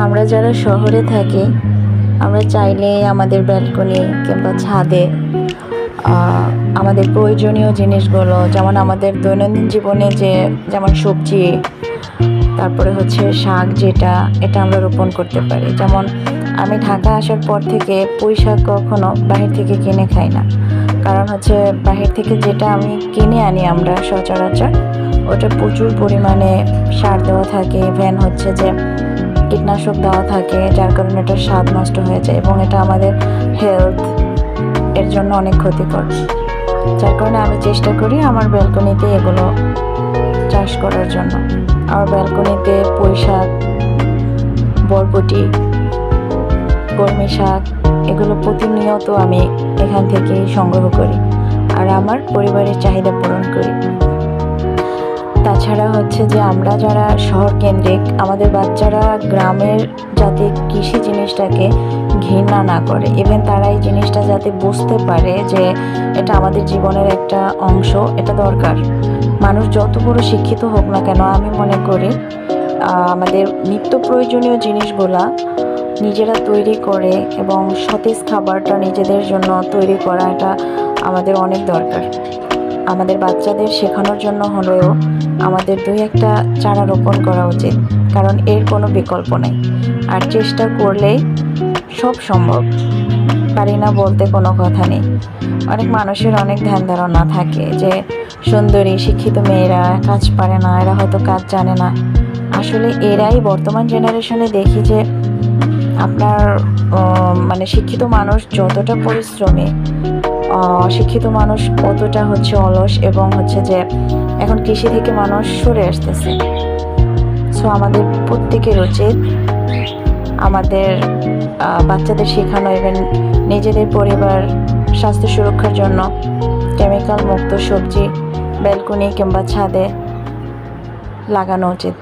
আমরা যারা শহরে থাকি আমরা চাইলে আমাদের ব্যালকনি কিংবা ছাদে আমাদের প্রয়োজনীয় জিনিসগুলো, যেমন আমাদের দৈনন্দিন জীবনে যেমন সবজি, তারপরে হচ্ছে শাক, এটা আমরা রোপণ করতে পারি। যেমন আমি ঢাকা আসার পর থেকে পুঁই শাক কখনো বাহির থেকে কিনে খাই না, কারণ হচ্ছে বাহির থেকে যেটা আমি কিনে আনি আমরা সচরাচর, ওটা প্রচুর পরিমাণে সার দেওয়া থাকে, ইভেন হচ্ছে যে কীটনাশক দেওয়া থাকে, যার কারণে এটার স্বাদ নষ্ট হয়ে যায় এবং এটা আমাদের হেলথ এর জন্য অনেক ক্ষতিকর। যার কারণে আমি চেষ্টা করি আমার ব্যালকনিতে এগুলো চাষ করার জন্য। আমার ব্যালকনিতে পুঁই শাক, বরবটি, কলমি শাক এগুলো প্রতিনিয়ত আমি এখান থেকে সংগ্রহ করি আর আমার পরিবারের চাহিদা পূরণ করি। তাছাড়া হচ্ছে যে আমরা যারা শহর কেন্দ্রিক, আমাদের বাচ্চারা গ্রামের যাতে কৃষি জিনিসটাকে ঘৃণা না করে, ইভেন তারা এই জিনিসটা যাতে বুঝতে পারে যে এটা আমাদের জীবনের একটা অংশ, এটা দরকার। মানুষ যত বড় শিক্ষিত হোক না কেন, আমি মনে করি আমাদের নিত্য প্রয়োজনীয় জিনিসগুলা নিজেরা তৈরি করে এবং সতেজ খাবারটা নিজেদের জন্য তৈরি করা, এটা আমাদের অনেক দরকার। আমাদের বাচ্চাদের শেখানোর জন্য হলেও আমাদের 2-1টা চারা রোপণ করা উচিত, কারণ এর কোনো বিকল্প নেই। আর চেষ্টা করলেই সব সম্ভব, পারি না বলতে কোনো কথা নেই। অনেক মানুষের অনেক ধ্যান ধারণা থাকে যে সুন্দরী শিক্ষিত মেয়েরা কাজ পারে না, এরা হয়তো কাজ জানে না। আসলে এরাই বর্তমান জেনারেশনে দেখি যে আপনার শিক্ষিত মানুষ যতটা পরিশ্রমী, অশিক্ষিত মানুষ অতটা হচ্ছে অলস, এবং হচ্ছে যে এখন কৃষি থেকে মানুষ সরে আসতেছে। সো আমাদের প্রত্যেকের উচিত আমাদের বাচ্চাদের শেখানো, ইভেন নিজেদের পরিবার স্বাস্থ্য সুরক্ষার জন্য কেমিক্যাল মুক্ত সবজি ব্যালকনি কিংবা ছাদে লাগানো উচিত।